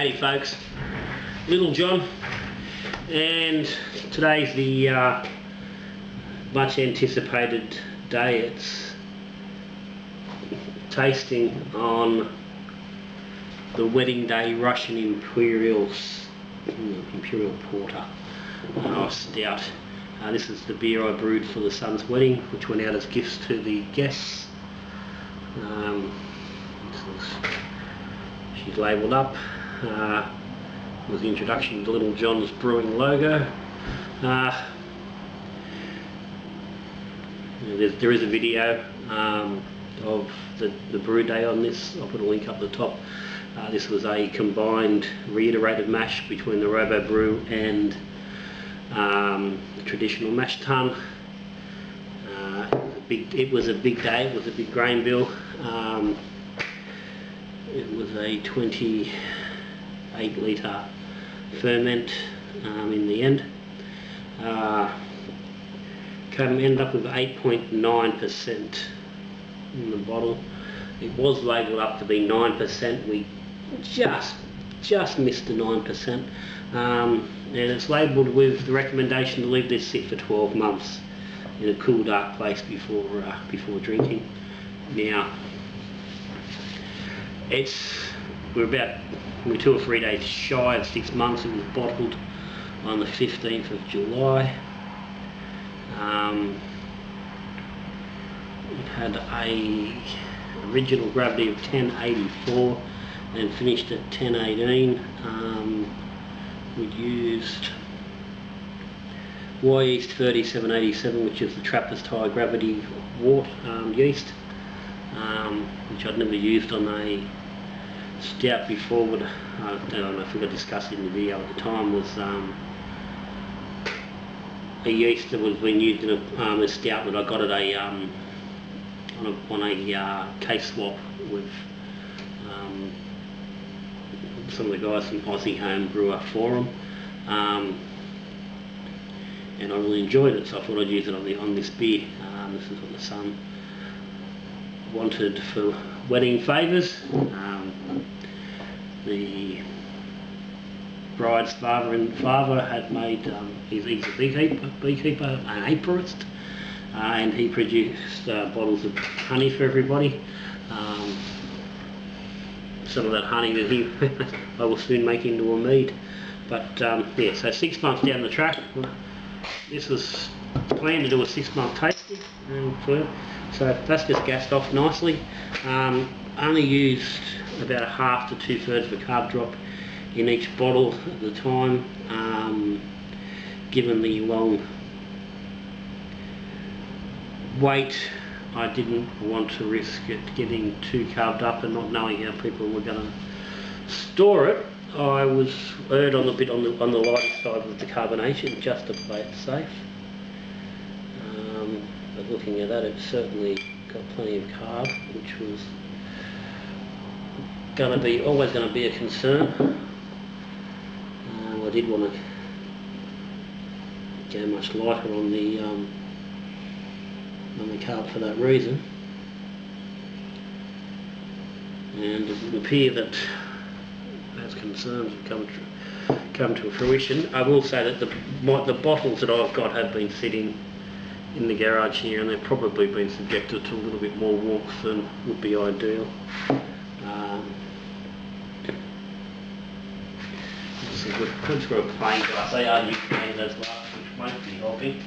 Howdy folks, Little John, and today's the much anticipated day. It's tasting on the wedding day Russian Imperial Porter stout. This is the beer I brewed for the son's wedding, which went out as gifts to the guests. She's labelled up with the introduction to Little John's brewing logo. There is a video of the brew day on this. I'll put a link up the top. This was a combined reiterated mash between the Robo Brew and the traditional mash tun. It was a big day. It was a big grain bill. It was a 28 litre ferment in the end. Ended up with 8.9% in the bottle. It was labelled up to be 9%. We just missed the 9%. And it's labelled with the recommendation to leave this sit for 12 months in a cool, dark place before drinking. Now, we're 2 or 3 days shy of 6 months. It was bottled on the 15th of July. It had a original gravity of 1084 and finished at 1018. We'd used Y yeast 3787, which is the Trappist high gravity wort yeast, which I'd never used on a stout before, but I don't know if we got discussed in the video at the time, was a yeast that was being used in a stout that I got at on a case swap with some of the guys from Aussie Home Brewer Forum, and I really enjoyed it, so I thought I'd use it on this beer. This is what the son wanted for wedding favours. The bride's father had made, he's a beekeeper, an apiarist, and he produced bottles of honey for everybody. Some of that honey that I will soon make into a mead. But yeah, so 6 months down the track, this was planned to do a 6-month tasting, so that's just gassed off nicely. Only used about 1/2 to 2/3 of a carb drop in each bottle at the time, given the long wait. I didn't want to risk it getting too carved up and not knowing how people were going to store it. I was erred on the lighter side with the carbonation, just to play it safe. But looking at that, it certainly got plenty of carb, which was always going to be a concern. I did want to go much lighter on the carb for that reason, and it would appear that those concerns have come to fruition. I will say that the bottles that I've got have been sitting in the garage here, and they've probably been subjected to a little bit more warmth than would be ideal. Let's go a plain glass. They are new plain, those glasses, which won't be helping.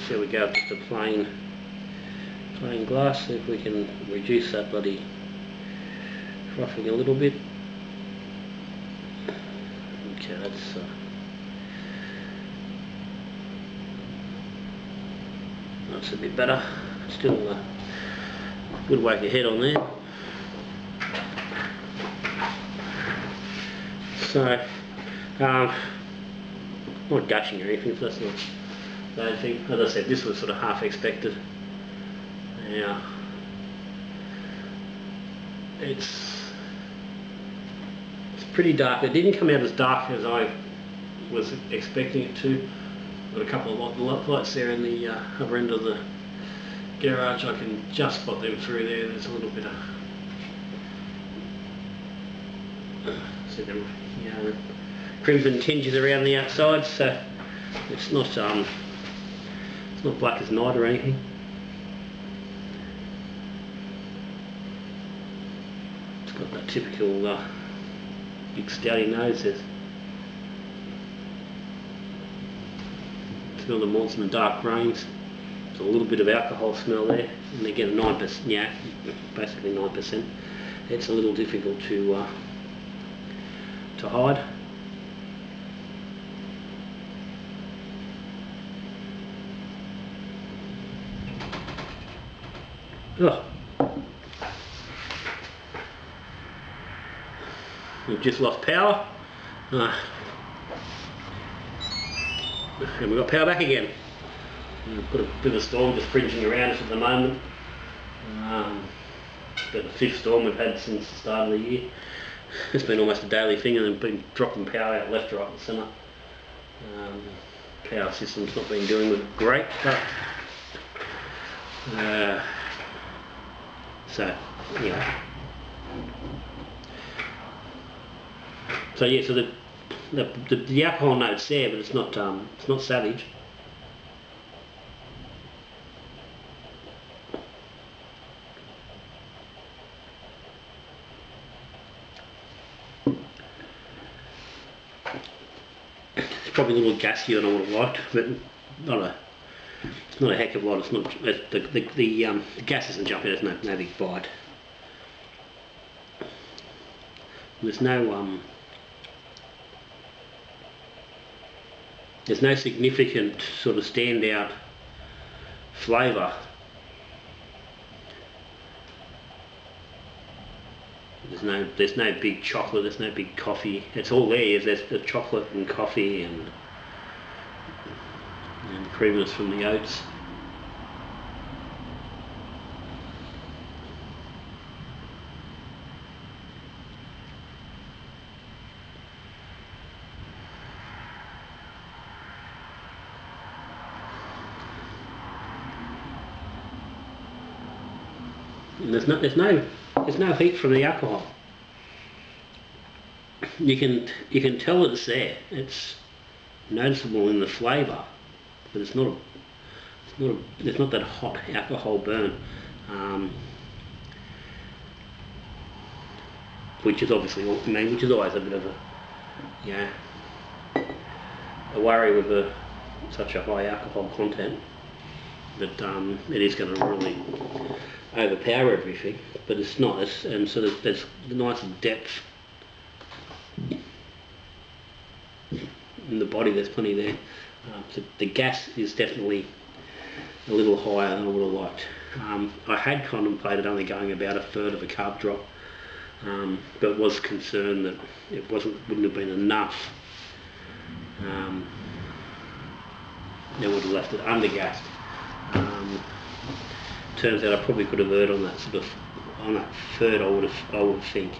So we go up to the plain glass, see if we can reduce that bloody frothing a little bit. Okay, that's a bit better. Still a good whack ahead on there. So, not gushing or anything, so that's not a bad thing. As I said, this was sort of half expected. Now, it's pretty dark. It didn't come out as dark as I was expecting it to. Got a couple of lights there in the upper end of the garage, I can just spot them through there. There's a little bit of see them, you know, crimson tinges around the outside, so it's not black as night or anything. It's got that typical big stouty nose. There's smell the malts and the dark grains. There's a little bit of alcohol smell there, and again 9%. Yeah, basically 9%. It's a little difficult to hide. Oh. We've just lost power. And we've got power back again. We've got a bit of a storm just fringing around us at the moment. About the 5th storm we've had since the start of the year. It's been almost a daily thing, and they've been dropping power out left, right and centre. Power system's not been doing it great, but so yeah. So yeah, so the alcohol note's there, but it's not savage. It's probably a little gassier than I would have liked, but it's not a heck of a lot. It's not the gas isn't jumping. There's no big bite. There's no significant sort of standout flavour. There's no big chocolate. There's no big coffee. It's all there. There's the chocolate and coffee and creaminess from the oats. And there's no heat from the alcohol. You can tell it's there. It's noticeable in the flavour, but there's not that hot alcohol burn, which is obviously, which is always a bit of a worry with such a high alcohol content, that it is going to really overpower everything. But it's not, and so there's the nice depth in the body. There's plenty there. So the gas is definitely a little higher than I would have liked. I had contemplated only going about 1/3 of a carb drop, but was concerned that it wouldn't have been enough. It would have left it undergassed. Turns out I probably could have erred on that that 1/3. I would think.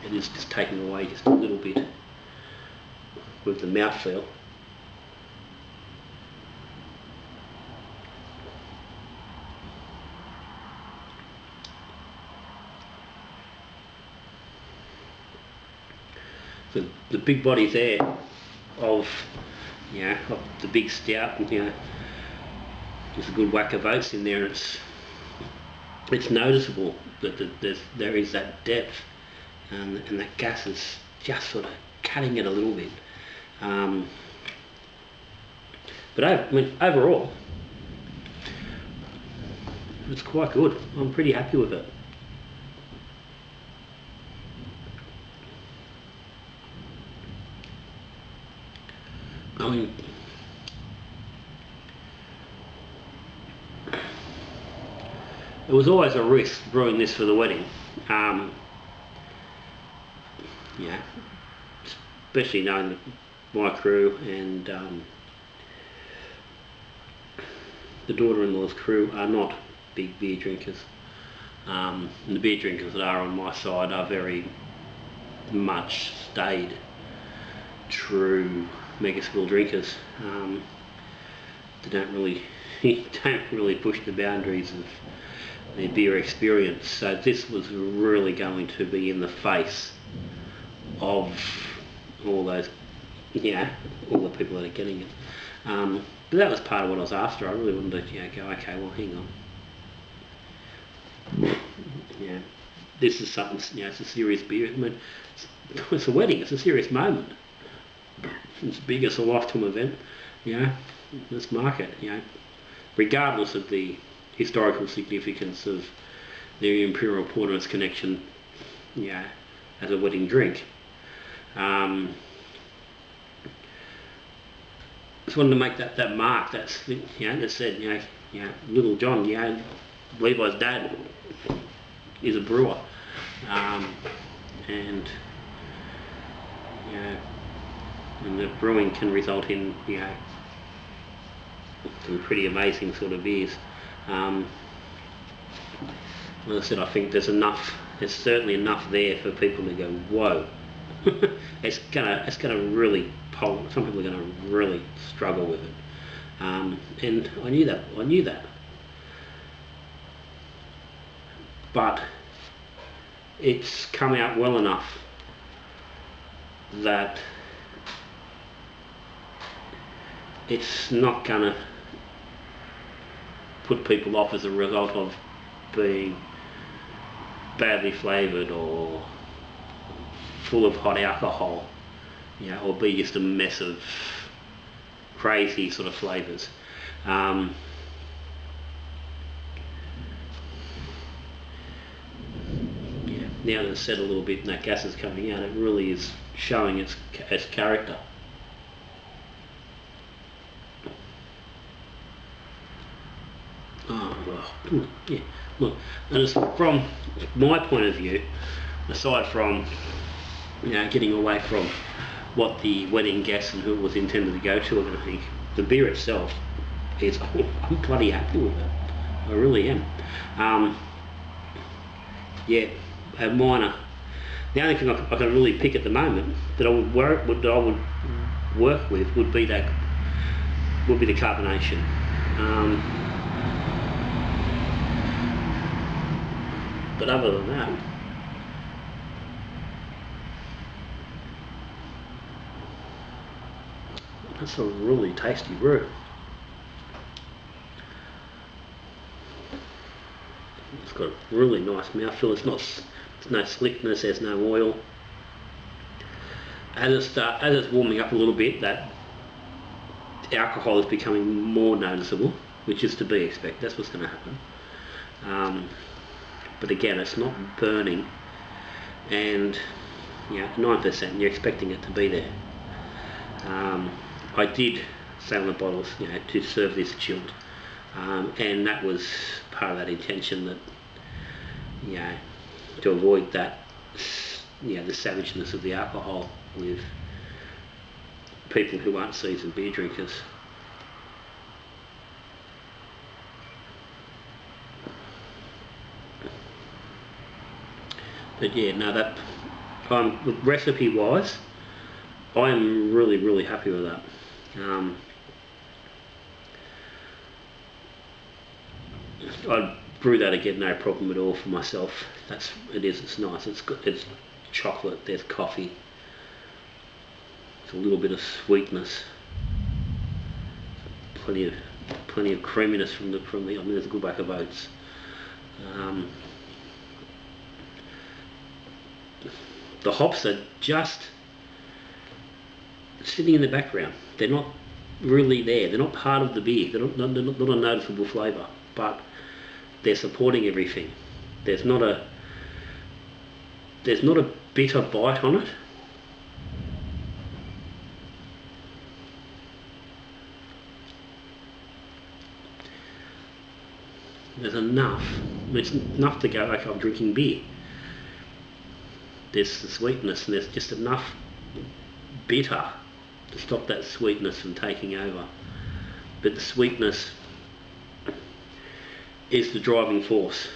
It is just taking away just a little bit with the mouthfeel. The big body there of the big stout, and there's a good whack of oats in there. It's noticeable that there is that depth, and that gas is just sort of cutting it a little bit. But overall, it's quite good. I'm pretty happy with it. I mean, it was always a risk brewing this for the wedding. Especially knowing that my crew and the daughter-in-law's crew are not big beer drinkers. And the beer drinkers that are on my side are very much stayed true mega spill drinkers. don't really don't really push the boundaries of their beer experience. So this was really going to be in the face of all those, all the people that are getting it. But that was part of what I was after. I really wanted to, go, okay, well, hang on. This is something, it's a serious beer. I mean, it's a wedding. It's a serious moment. It's big. It's a lifetime event. Let's mark it. Regardless of the historical significance of the Imperial Porter I's connection, as a wedding drink. Just wanted to make that mark. That's that said, Little John, Levi's dad is a brewer, and the brewing can result in some pretty amazing sort of beers. As I said, I think there's certainly enough there for people to go, whoa. It's gonna really some people are gonna really struggle with it, and I knew that, but it's come out well enough that it's not gonna put people off as a result of being badly flavoured or full of hot alcohol, or be just a mess of crazy sort of flavours. Now that it's said a little bit and that gas is coming out, it really is showing its character. Look, and it's from my point of view, aside from getting away from what the wedding guests and who it was intended to go to, and I think the beer itself is, I'm bloody happy with it. I really am. A minor. The only thing I can really pick at the moment that I would work with would be the carbonation. But other than that, that's a really tasty brew. It's got a really nice mouthfeel. There's no slickness. There's no oil. As it's warming up a little bit, that alcohol is becoming more noticeable, which is to be expected. That's what's going to happen. But again, it's not burning, and 9%. You're expecting it to be there. I did say on the bottles, to serve this chilled, and that was part of that intention, that to avoid that, the savageness of the alcohol with people who aren't seasoned beer drinkers. But that recipe wise, I'm really happy with that. I'd brew that again, no problem at all for myself. It's nice. It's good. It's chocolate. There's coffee. It's a little bit of sweetness. Plenty of creaminess from the. I mean, there's a good whack of oats. The hops are just sitting in the background. They're not really there. They're not part of the beer. They're not a noticeable flavour, but they're supporting everything. There's not a bitter bite on it. There's enough. It's enough to go, okay, I'm drinking beer. There's the sweetness, and there's just enough bitter to stop that sweetness from taking over. But the sweetness is the driving force,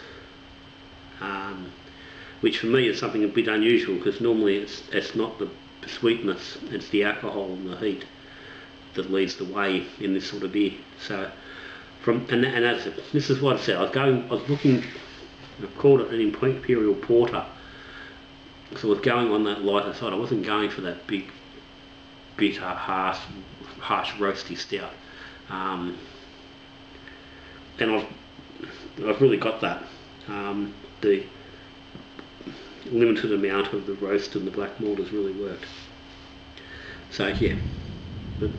which for me is something a bit unusual, because normally it's not the sweetness, it's the alcohol and the heat. that leads the way in this sort of beer. So this is what I said. I was looking. I called it an Imperial Porter. So I was going on that lighter side. I wasn't going for that big, bitter, harsh roasty stout. And I've really got that. The limited amount of the roast and the black malt has really worked. So yeah, but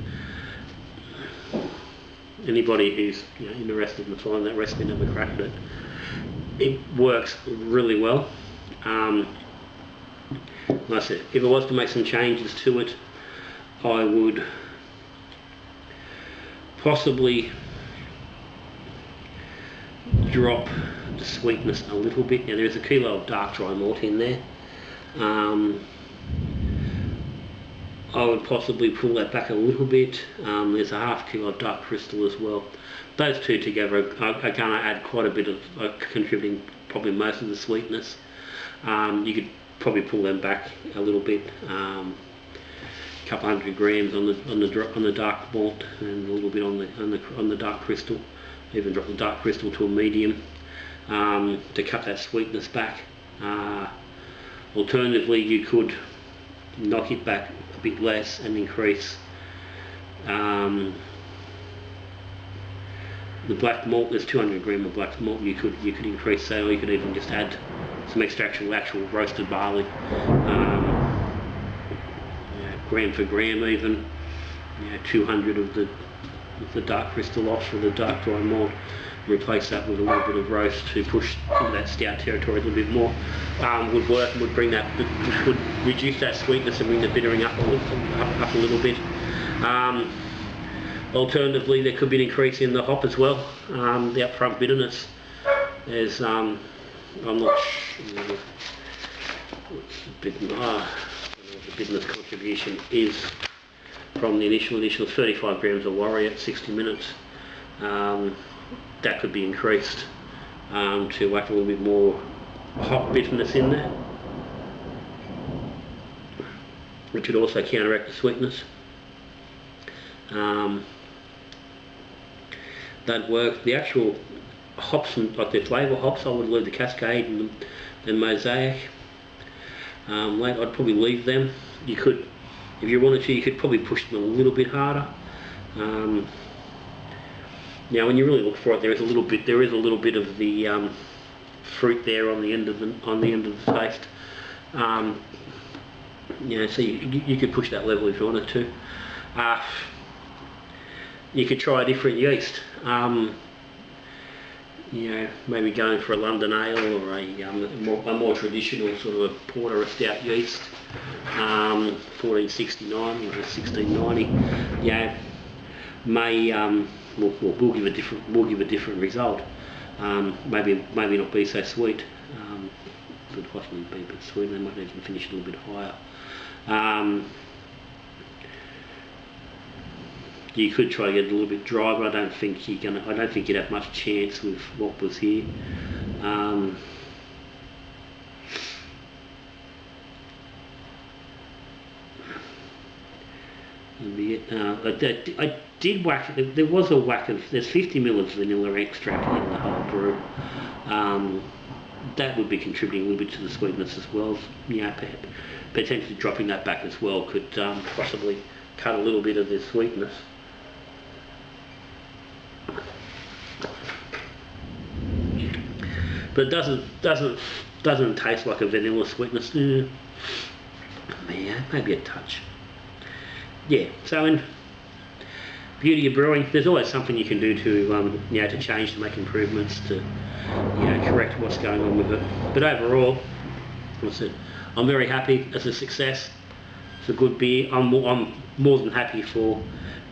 anybody who's interested in finding that recipe, never cracked it. It works really well. Like I said, if I was to make some changes to it, I would possibly drop the sweetness a little bit. Now there is a kilo of dark dry malt in there. I would possibly pull that back a little bit. There's a half kilo of dark crystal as well. Those two together are going to add quite a bit of contributing probably most of the sweetness. You could probably pull them back a little bit, a couple 100 grams on the dark malt and a little bit on the dark crystal. Even drop the dark crystal to a medium to cut that sweetness back. Alternatively, you could knock it back a bit less and increase the black malt. There's 200 grams of black malt. You could increase that, or you could even just add some extra actual roasted barley, gram for gram even. 200 of the dark crystal off for the dark dry malt. Replace that with a little bit of roast to push into that stout territory a little bit more. Would work. Would bring that. Would reduce that sweetness and bring the bittering up a little bit. Alternatively, there could be an increase in the hop as well. The upfront bitterness. There's I'm not sure what the bitterness contribution is from the initial 35 grams of Warrior at 60 minutes. That could be increased to whack a little bit more hop bitterness in there, which would also counteract the sweetness. That'd work. The actual hops, like the flavour hops, I would leave the Cascade and the Mosaic. I'd probably leave them. You could, if you wanted to, you could probably push them a little bit harder. Now, when you really look for it, there is a little bit of the fruit there on the end of the taste. So you could push that level if you wanted to. You could try a different yeast. Maybe going for a London Ale or a more traditional sort of a porter or stout yeast. 1469 or 1690. We'll give a different result. Maybe not be so sweet. Could possibly be a bit sweet. They might even finish a little bit higher. You could try to get a little bit dry, but I don't think you'd have much chance with what was here. I did whack. There was a whack of. There's 50 ml of vanilla extract in the whole brew. That would be contributing a little bit to the sweetness as well. Potentially dropping that back as well could possibly cut a little bit of the sweetness. But it doesn't taste like a vanilla sweetness. Maybe a touch. Yeah. So in beauty of brewing, there's always something you can do to to change, to make improvements, to correct what's going on with it. But overall, like I said, I'm very happy. It's a success. It's a good beer. I'm more than happy for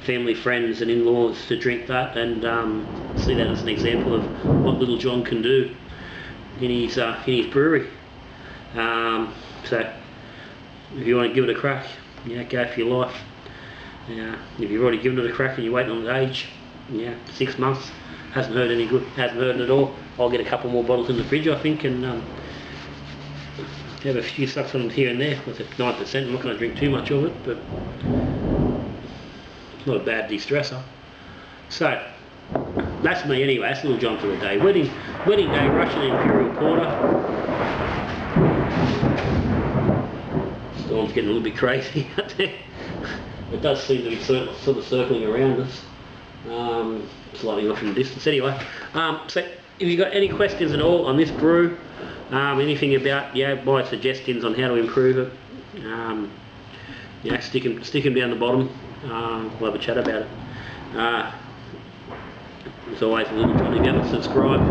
family, friends and in-laws to drink that and see that as an example of what little John can do in his brewery. So if you want to give it a crack, go for your life. If you've already given it a crack and you're waiting on the age, 6 months, hasn't hurt any good, hasn't hurt at all. I'll get a couple more bottles in the fridge, I think, and have a few sucks on it here and there. With it 9%, I'm not going to drink too much of it, but not a bad de-stressor. So that's me anyway. That's Little John for the day. Wedding day, Russian Imperial Porter. Storm's getting a little bit crazy out there. It does seem to be sort of circling around us, slightly off in the distance anyway. So if you've got any questions at all on this brew, anything about my suggestions on how to improve it, stick them down the bottom. We'll have a chat about it. As always, Little John, if you haven't subscribed,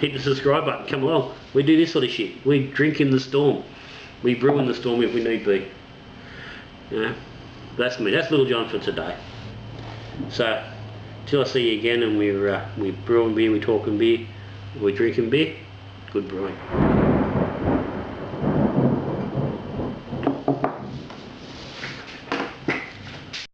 hit the subscribe button. Come along. We do this sort of shit. We drink in the storm. We brew in the storm if we need be. That's me. That's Little John for today. So till I see you again, and we're brewing beer, we're talking beer, we're drinking beer. Good brewing.